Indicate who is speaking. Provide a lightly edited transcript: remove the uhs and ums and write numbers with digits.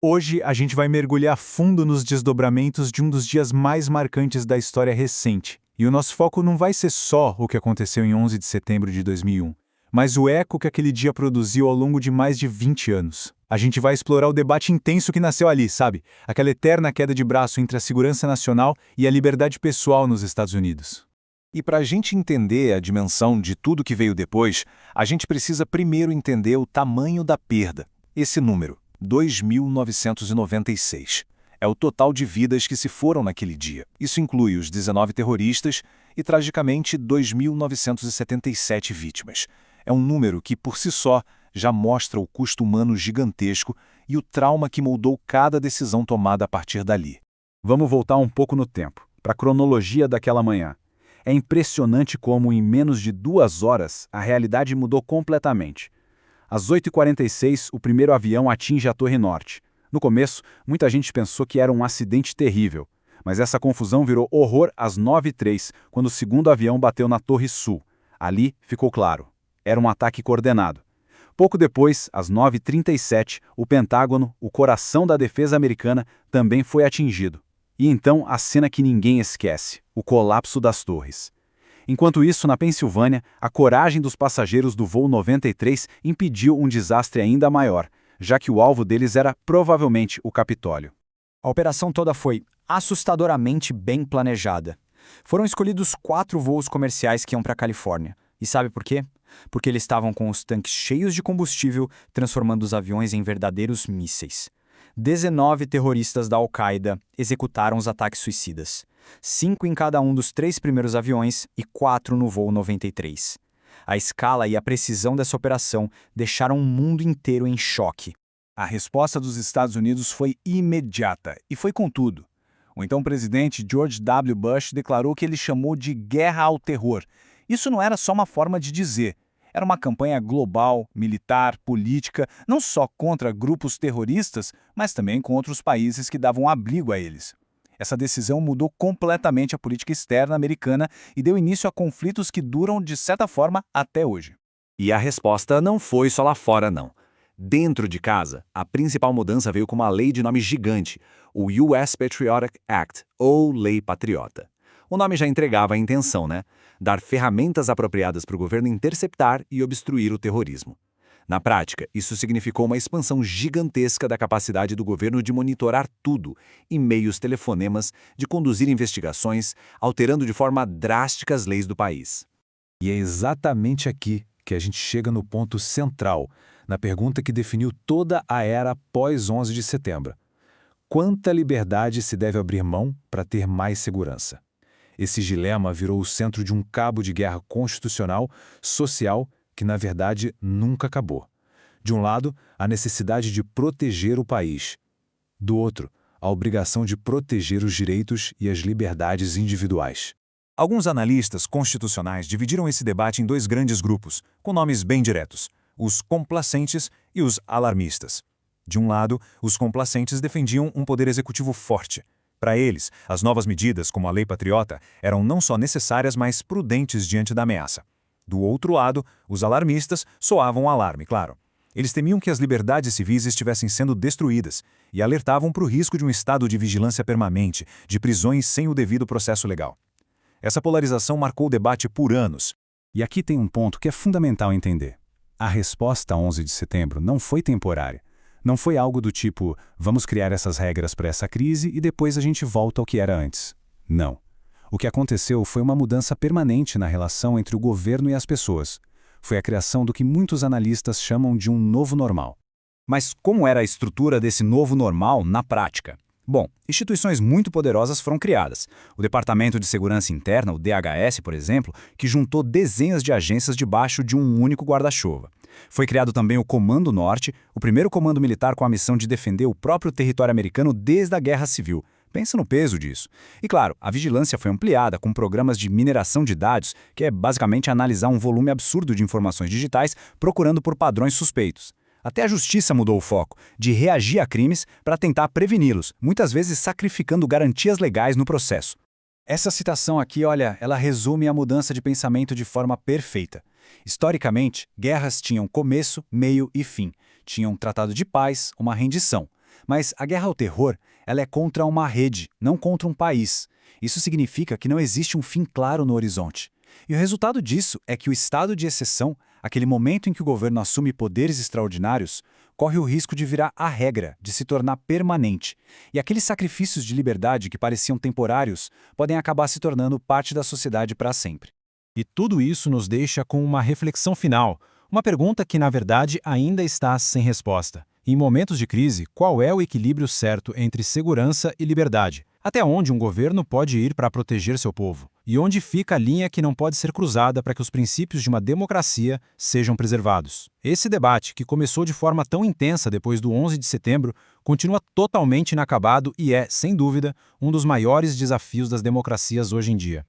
Speaker 1: Hoje a gente vai mergulhar fundo nos desdobramentos de um dos dias mais marcantes da história recente. E o nosso foco não vai ser só o que aconteceu em 11 de setembro de 2001, mas o eco que aquele dia produziu ao longo de mais de 20 anos. A gente vai explorar o debate intenso que nasceu ali, sabe? Aquela eterna queda de braço entre a segurança nacional e a liberdade pessoal nos Estados Unidos.
Speaker 2: E para a gente entender a dimensão de tudo que veio depois, a gente precisa primeiro entender o tamanho da perda. Esse número, 2.996. É o total de vidas que se foram naquele dia. Isso inclui os 19 terroristas e, tragicamente, 2.977 vítimas. É um número que, por si só, já mostra o custo humano gigantesco e o trauma que moldou cada decisão tomada a partir dali.
Speaker 3: Vamos voltar um pouco no tempo, para a cronologia daquela manhã. É impressionante como, em menos de 2 horas, a realidade mudou completamente. Às 8h46, o primeiro avião atinge a Torre Norte. No começo, muita gente pensou que era um acidente terrível, mas essa confusão virou horror às 9h03, quando o segundo avião bateu na Torre Sul. Ali ficou claro. Era um ataque coordenado. Pouco depois, às 9h37, o Pentágono, o coração da defesa americana, também foi atingido. E então a cena que ninguém esquece, o colapso das torres. Enquanto isso, na Pensilvânia, a coragem dos passageiros do voo 93 impediu um desastre ainda maior, já que o alvo deles era provavelmente o Capitólio.
Speaker 4: A operação toda foi assustadoramente bem planejada. Foram escolhidos 4 voos comerciais que iam para a Califórnia. E sabe por quê? Porque eles estavam com os tanques cheios de combustível, transformando os aviões em verdadeiros mísseis. 19 terroristas da Al-Qaeda executaram os ataques suicidas. 5 em cada um dos 3 primeiros aviões e 4 no voo 93. A escala e a precisão dessa operação deixaram o mundo inteiro em choque.
Speaker 2: A resposta dos Estados Unidos foi imediata e foi com tudo. O então presidente George W. Bush declarou que ele chamou de guerra ao terror. Isso não era só uma forma de dizer. Era uma campanha global, militar, política, não só contra grupos terroristas, mas também contra os países que davam abrigo a eles. Essa decisão mudou completamente a política externa americana e deu início a conflitos que duram, de certa forma, até hoje.
Speaker 5: E a resposta não foi só lá fora, não. Dentro de casa, a principal mudança veio com uma lei de nome gigante, o US Patriotic Act, ou Lei Patriota. O nome já entregava a intenção, né? Dar ferramentas apropriadas para o governo interceptar e obstruir o terrorismo. Na prática, isso significou uma expansão gigantesca da capacidade do governo de monitorar tudo, e-mails, telefonemas, de conduzir investigações, alterando de forma drástica as leis do país.
Speaker 2: E é exatamente aqui que a gente chega no ponto central, na pergunta que definiu toda a era pós-11 de setembro. Quanta liberdade se deve abrir mão para ter mais segurança? Esse dilema virou o centro de um cabo de guerra constitucional, social, que na verdade nunca acabou. De um lado, a necessidade de proteger o país. Do outro, a obrigação de proteger os direitos e as liberdades individuais.
Speaker 6: Alguns analistas constitucionais dividiram esse debate em 2 grandes grupos, com nomes bem diretos: os complacentes e os alarmistas. De um lado, os complacentes defendiam um poder executivo forte. Para eles, as novas medidas, como a Lei Patriota, eram não só necessárias, mas prudentes diante da ameaça. Do outro lado, os alarmistas soavam um alarme, claro. Eles temiam que as liberdades civis estivessem sendo destruídas e alertavam para o risco de um estado de vigilância permanente, de prisões sem o devido processo legal. Essa polarização marcou o debate por anos.
Speaker 2: E aqui tem um ponto que é fundamental entender. A resposta a 11 de setembro não foi temporária. Não foi algo do tipo, vamos criar essas regras para essa crise e depois a gente volta ao que era antes. Não. O que aconteceu foi uma mudança permanente na relação entre o governo e as pessoas. Foi a criação do que muitos analistas chamam de um novo normal.
Speaker 4: Mas como era a estrutura desse novo normal na prática? Bom, instituições muito poderosas foram criadas. O Departamento de Segurança Interna, o DHS, por exemplo, que juntou dezenas de agências debaixo de um único guarda-chuva. Foi criado também o Comando Norte, o primeiro comando militar com a missão de defender o próprio território americano desde a Guerra Civil. Pensa no peso disso. E claro, a vigilância foi ampliada com programas de mineração de dados, que é basicamente analisar um volume absurdo de informações digitais procurando por padrões suspeitos. Até a justiça mudou o foco, de reagir a crimes para tentar preveni-los, muitas vezes sacrificando garantias legais no processo. Essa citação aqui, olha, ela resume a mudança de pensamento de forma perfeita. Historicamente, guerras tinham começo, meio e fim. Tinham um tratado de paz, uma rendição. Mas a guerra ao terror, ela é contra uma rede, não contra um país. Isso significa que não existe um fim claro no horizonte. E o resultado disso é que o estado de exceção, aquele momento em que o governo assume poderes extraordinários, corre o risco de virar a regra, de se tornar permanente. E aqueles sacrifícios de liberdade que pareciam temporários podem acabar se tornando parte da sociedade para sempre.
Speaker 2: E tudo isso nos deixa com uma reflexão final, uma pergunta que, na verdade, ainda está sem resposta. Em momentos de crise, qual é o equilíbrio certo entre segurança e liberdade? Até onde um governo pode ir para proteger seu povo? E onde fica a linha que não pode ser cruzada para que os princípios de uma democracia sejam preservados? Esse debate, que começou de forma tão intensa depois do 11 de setembro, continua totalmente inacabado e é, sem dúvida, um dos maiores desafios das democracias hoje em dia.